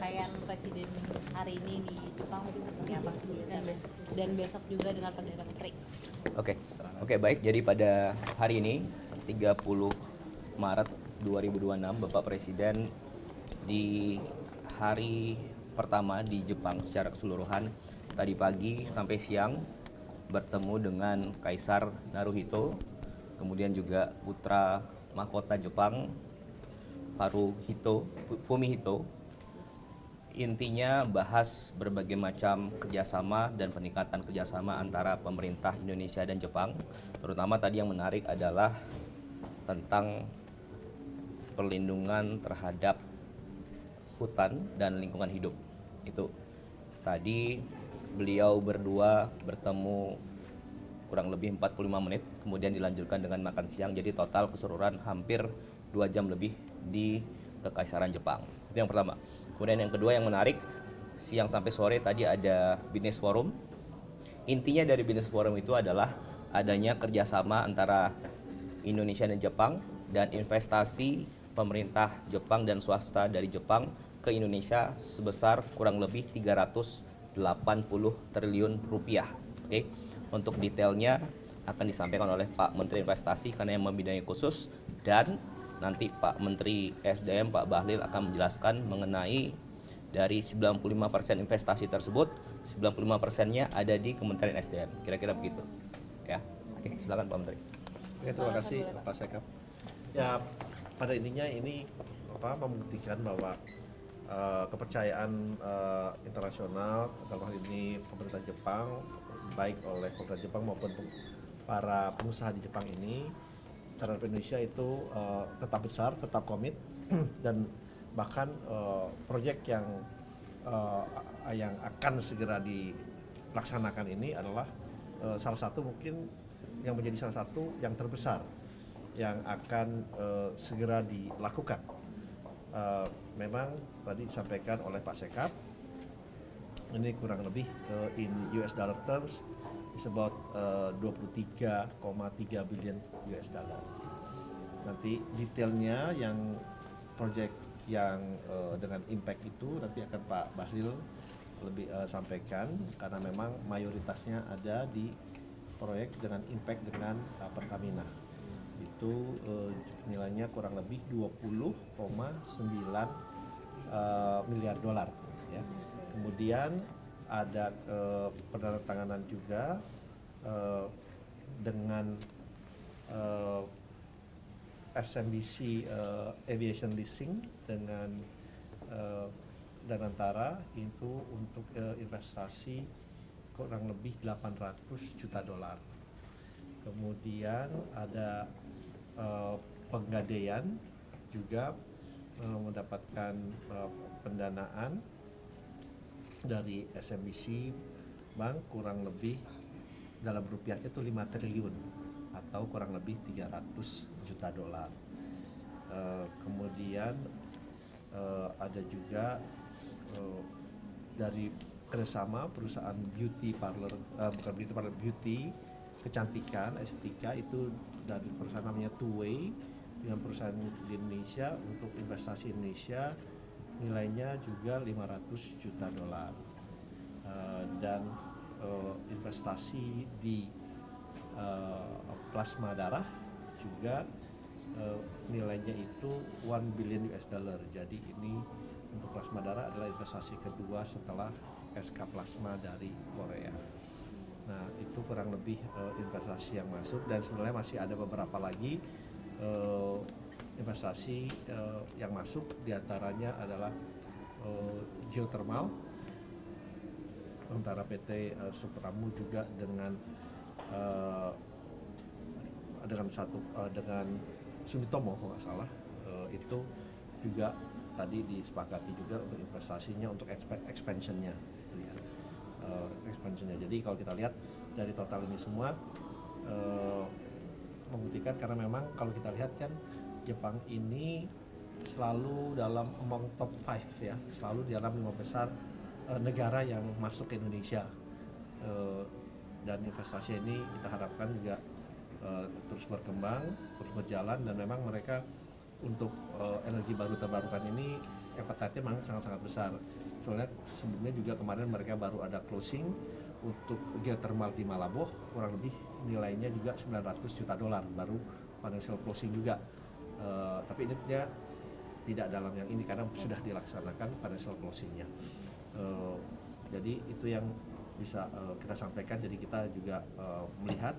rangkaian presiden hari ini di Jepang mungkin seperti apa? Dan besok juga dengan Perdana Menteri. Oke, baik. Jadi pada hari ini 30 Maret 2026 Bapak Presiden di hari pertama di Jepang secara keseluruhan tadi pagi sampai siang bertemu dengan Kaisar Naruhito, kemudian juga putra mahkota Jepang Fumihito. Intinya bahas berbagai macam kerjasama dan peningkatan kerjasama antara pemerintah Indonesia dan Jepang. Terutama tadi yang menarik adalah tentang perlindungan terhadap hutan dan lingkungan hidup. Itu tadi beliau berdua bertemu kurang lebih 45 menit, kemudian dilanjutkan dengan makan siang. Jadi total keseluruhan hampir 2 jam lebih di Kekaisaran Jepang. Itu yang pertama. Kemudian yang kedua yang menarik, siang sampai sore tadi ada Business Forum. Intinya dari Business Forum itu adalah adanya kerjasama antara Indonesia dan Jepang dan investasi pemerintah Jepang dan swasta dari Jepang ke Indonesia sebesar kurang lebih 380 triliun rupiah. Oke. Untuk detailnya akan disampaikan oleh Pak Menteri Investasi karena yang membidangi khusus, dan nanti Pak Menteri SDM Pak Bahlil akan menjelaskan mengenai dari 95% investasi tersebut, 95%-nya ada di Kementerian SDM. Kira-kira begitu. Ya. Oke, silakan Pak Menteri. Oke, terima kasih Pak Sekap. Ya, pada intinya ini membuktikan bahwa kepercayaan internasional dalam hal ini pemerintah Jepang, baik oleh pemerintah Jepang maupun para pengusaha di Jepang ini terhadap Indonesia itu tetap besar, tetap komit dan bahkan proyek yang akan segera dilaksanakan ini adalah salah satu mungkin yang menjadi salah satu yang terbesar yang akan segera dilakukan. Memang tadi disampaikan oleh Pak Sekap, ini kurang lebih in US dollar terms is about 23,3 billion US dollar. Nanti detailnya yang proyek yang dengan impact itu nanti akan Pak Bahlil lebih sampaikan, karena memang mayoritasnya ada di proyek dengan impact dengan Pertamina. Itu nilainya kurang lebih 20,9 miliar dolar ya. Kemudian ada penandatanganan juga dengan SMBC Aviation Leasing dengan Danantara itu untuk investasi kurang lebih 800 juta dolar. Kemudian ada Penggadaian juga mendapatkan pendanaan dari SMBC Bank kurang lebih dalam rupiahnya itu 5 triliun atau kurang lebih 300 juta dolar. Kemudian ada juga dari kerjasama perusahaan beauty kecantikan estetika itu dari perusahaan namanya Two Way dengan perusahaan di Indonesia untuk investasi Indonesia nilainya juga 500 juta dolar. Dan investasi di plasma darah juga nilainya itu 1 billion US dollar. Jadi ini untuk plasma darah adalah investasi kedua setelah SK Plasma dari Korea. Nah, itu kurang lebih investasi yang masuk, dan sebenarnya masih ada beberapa lagi investasi yang masuk, diantaranya adalah geothermal antara PT Supramu juga dengan Sumitomo kalau nggak salah, itu juga tadi disepakati juga untuk investasinya untuk expansionnya gitu ya. Expansionnya. Jadi kalau kita lihat dari total ini semua membuktikan, karena memang kalau kita lihat kan Jepang ini selalu dalam among top 5 ya, selalu di dalam 5 besar negara yang masuk ke Indonesia, dan investasi ini kita harapkan juga terus berkembang, terus berjalan, dan memang mereka untuk energi baru terbarukan ini appetite-nya memang sangat-sangat besar. Soalnya sebelumnya juga kemarin mereka baru ada closing untuk geothermal di Malabo, kurang lebih nilainya juga 900 juta dolar, baru financial closing juga. Tapi ini tidak dalam yang ini karena sudah dilaksanakan financial closingnya. Jadi itu yang bisa kita sampaikan. Jadi kita juga melihat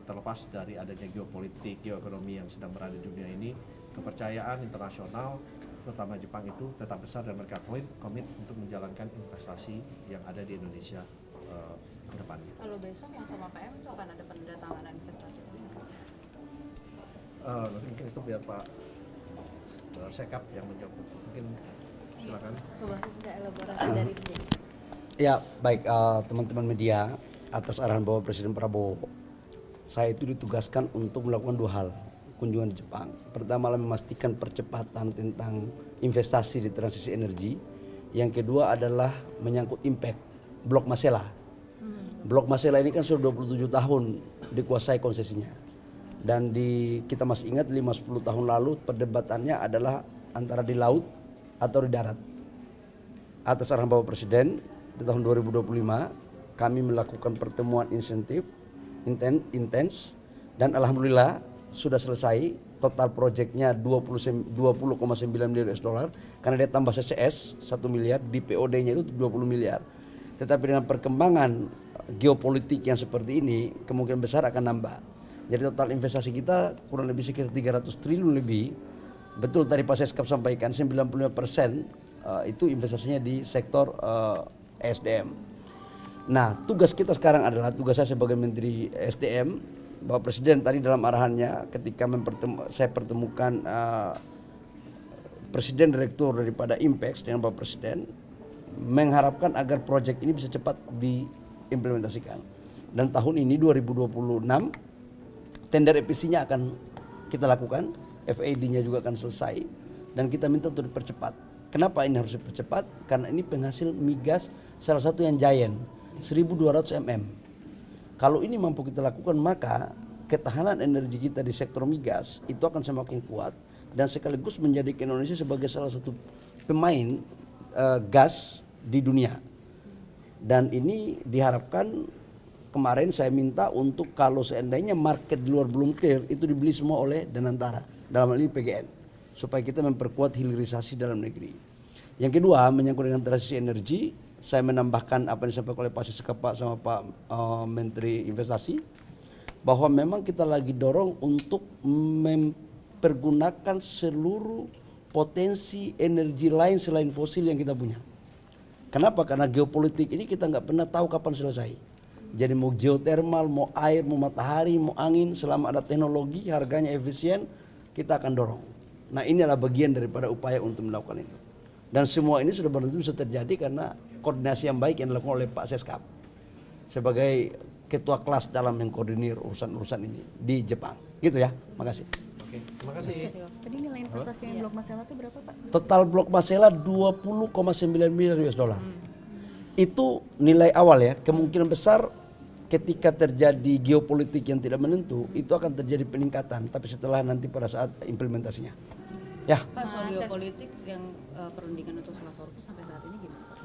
terlepas dari adanya geopolitik, geoekonomi yang sedang berada di dunia ini, kepercayaan internasional terutama Jepang itu tetap besar dan mereka komit untuk menjalankan investasi yang ada di Indonesia ke depannya. Kalau besok sama PM itu akan ada penandatanganan investasi? Nanti mungkin itu biar Pak Sekap yang menjawab. Mungkin silakan. Coba kita elaborasi dari Bu. Ya, baik teman-teman media, atas arahan Bapak Presiden Prabowo, saya itu ditugaskan untuk melakukan 2 hal kunjungan di Jepang. Pertama adalah memastikan percepatan tentang investasi di transisi energi. Yang kedua adalah menyangkut impact Blok Masela. Blok Masela ini kan sudah 27 tahun dikuasai konsesinya. Dan kita masih ingat 5-10 tahun lalu perdebatannya adalah antara di laut atau di darat. Atas arahan Bapak Presiden di tahun 2025 kami melakukan pertemuan insentif intens dan alhamdulillah sudah selesai. Total proyeknya 20,9 miliar US dollar karena dia tambah CCS 1 miliar, di POD-nya itu 20 miliar. Tetapi dengan perkembangan geopolitik yang seperti ini kemungkinan besar akan nambah. Jadi total investasi kita kurang lebih sekitar 300 triliun lebih. Betul tadi Pak Seskap sampaikan 95% itu investasinya di sektor SDM. Nah, tugas kita sekarang adalah, tugas saya sebagai Menteri SDM, Bapak Presiden tadi dalam arahannya ketika saya pertemukan Presiden Direktur daripada Impex dengan Bapak Presiden, mengharapkan agar proyek ini bisa cepat diimplementasikan. Dan tahun ini 2026 tender EPC-nya akan kita lakukan, FID-nya juga akan selesai dan kita minta untuk dipercepat. Kenapa ini harus dipercepat? Karena ini penghasil migas salah satu yang giant, 1.200 mm. Kalau ini mampu kita lakukan maka ketahanan energi kita di sektor migas itu akan semakin kuat dan sekaligus menjadikan Indonesia sebagai salah satu pemain gas di dunia. Dan ini diharapkan, kemarin saya minta untuk kalau seandainya market di luar belum clear itu dibeli semua oleh Danantara, dalam hal ini PGN, supaya kita memperkuat hilirisasi dalam negeri. Yang kedua menyangkut dengan transisi energi, saya menambahkan apa yang disampaikan oleh Pak Seskap sama Pak Menteri Investasi, bahwa memang kita lagi dorong untuk mempergunakan seluruh potensi energi lain selain fosil yang kita punya. Kenapa? Karena geopolitik ini kita nggak pernah tahu kapan selesai. Jadi mau geothermal, mau air, mau matahari, mau angin, selama ada teknologi, harganya efisien, kita akan dorong. Nah, ini adalah bagian daripada upaya untuk melakukan itu. Dan semua ini sudah benar-benar bisa terjadi karena koordinasi yang baik yang dilakukan oleh Pak Seskap sebagai ketua kelas dalam mengkoordinir urusan-urusan ini di Jepang. Gitu ya, makasih. Oke, terima kasih. Tadi nilai investasi yang Blok Masela itu berapa Pak? Total Blok Masela 20,9 miliar US dollar. Itu nilai awal ya, kemungkinan besar ketika terjadi geopolitik yang tidak menentu itu akan terjadi peningkatan, tapi setelah nanti pada saat implementasinya. Ya. Pak, soal geopolitik yang perundingan untuk Singapura sampai saat ini gimana Pak?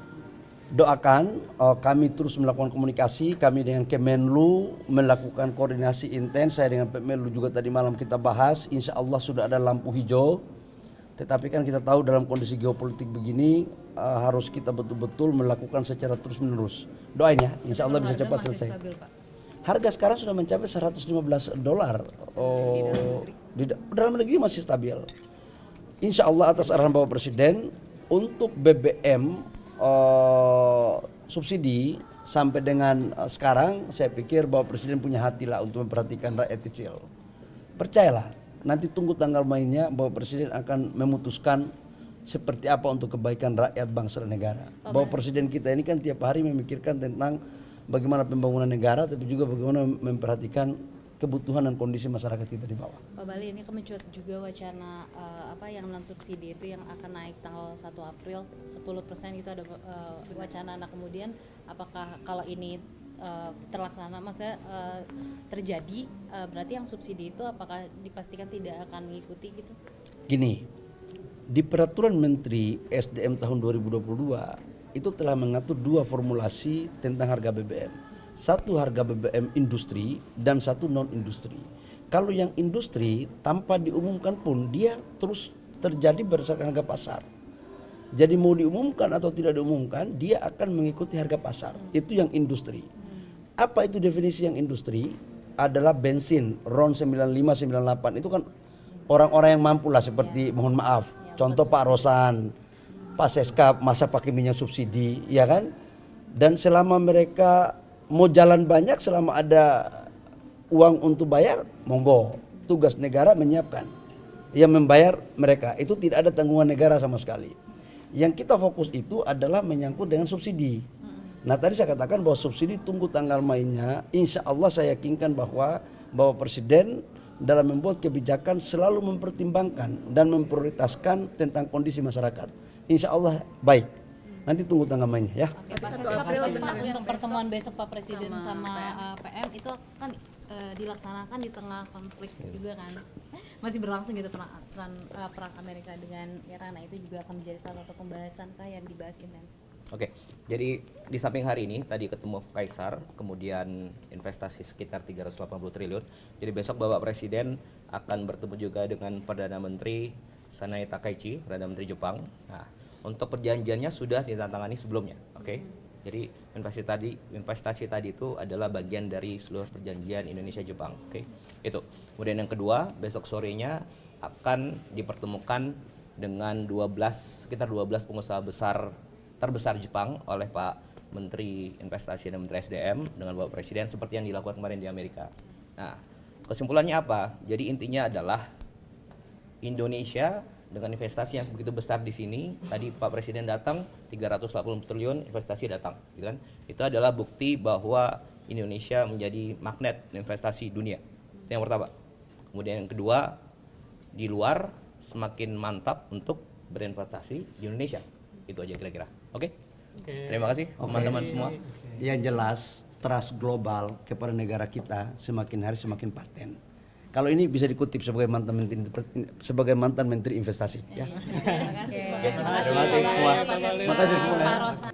Doakan, kami terus melakukan komunikasi, kami dengan Kemenlu melakukan koordinasi intens, saya dengan Kemenlu juga tadi malam kita bahas, insya Allah sudah ada lampu hijau. Tetapi kan kita tahu dalam kondisi geopolitik begini harus kita betul-betul melakukan secara terus menerus. Doain ya, insya Allah bisa cepat selesai. Stabil, Pak. Harga sekarang sudah mencapai $115. Di dalam negeri masih stabil. Insya Allah atas arahan Bapak Presiden untuk BBM subsidi sampai dengan sekarang saya pikir Bapak Presiden punya hati lah untuk memperhatikan rakyat kecil. Percayalah, nanti tunggu tanggal mainnya Bapak Presiden akan memutuskan seperti apa untuk kebaikan rakyat bangsa dan negara. Bapak Presiden kita ini kan tiap hari memikirkan tentang bagaimana pembangunan negara tapi juga bagaimana memperhatikan kebutuhan dan kondisi masyarakat kita di bawah. Pak Bali, ini kemencuat juga wacana yang non subsidi itu yang akan naik tanggal 1 April 10% itu ada wacana. Nah kemudian apakah kalau ini terlaksana, maksudnya terjadi, berarti yang subsidi itu apakah dipastikan tidak akan mengikuti gitu? Gini, di peraturan Menteri SDM tahun 2022 itu telah mengatur 2 formulasi tentang harga BBM. Satu harga BBM industri dan satu non industri. Kalau yang industri tanpa diumumkan pun dia terus terjadi berdasarkan harga pasar. Jadi mau diumumkan atau tidak diumumkan, dia akan mengikuti harga pasar. Itu yang industri. Apa itu definisi yang industri? Adalah bensin RON 95, 98. Itu kan orang-orang yang mampu lah, seperti mohon maaf, contoh Pak Rosan, Pak Seskap, masa pakai minyak subsidi, ya kan? Dan selama mereka mau jalan banyak, selama ada uang untuk bayar, monggo. Tugas negara menyiapkan. Yang membayar mereka, itu tidak ada tanggungan negara sama sekali. Yang kita fokus itu adalah menyangkut dengan subsidi. Nah tadi saya katakan bahwa subsidi tunggu tanggal mainnya. Insya Allah saya yakinkan bahwa Bapak Presiden dalam membuat kebijakan selalu mempertimbangkan dan memprioritaskan tentang kondisi masyarakat. Insya Allah baik. Nanti tunggu tanggal mainnya ya. Oke, Pak Seskap, untuk pertemuan besok Pak Presiden sama PM itu kan dilaksanakan di tengah konflik juga kan, masih berlangsung gitu perang Amerika dengan Iran. Nah itu juga akan menjadi salah satu pembahasan kah yang dibahas intensif. Oke, jadi di samping hari ini tadi ketemu Kaisar, kemudian investasi sekitar 380 triliun. Jadi besok Bapak Presiden akan bertemu juga dengan Perdana Menteri Sanae Takaichi, Perdana Menteri Jepang. Nah, untuk perjanjiannya sudah ditandatangani sebelumnya. Oke. Jadi investasi tadi itu adalah bagian dari seluruh perjanjian Indonesia Jepang. Oke. Itu. Kemudian yang kedua, besok sorenya akan dipertemukan dengan sekitar 12 pengusaha terbesar Jepang oleh Pak Menteri Investasi dan Menteri SDM dengan Bapak Presiden seperti yang dilakukan kemarin di Amerika. Nah, kesimpulannya apa? Jadi intinya adalah Indonesia dengan investasi yang begitu besar di sini, tadi Pak Presiden datang 380 triliun investasi datang, gitu kan? Itu adalah bukti bahwa Indonesia menjadi magnet investasi dunia. Itu yang pertama. Kemudian yang kedua, di luar semakin mantap untuk berinvestasi di Indonesia. Itu aja kira-kira. Oke? Terima kasih teman-teman semua. Yang jelas trust global kepada negara kita semakin hari semakin paten. Kalau ini bisa dikutip sebagai mantan menteri investasi ya. Terima kasih. Terima kasih semua. Pak Rosan.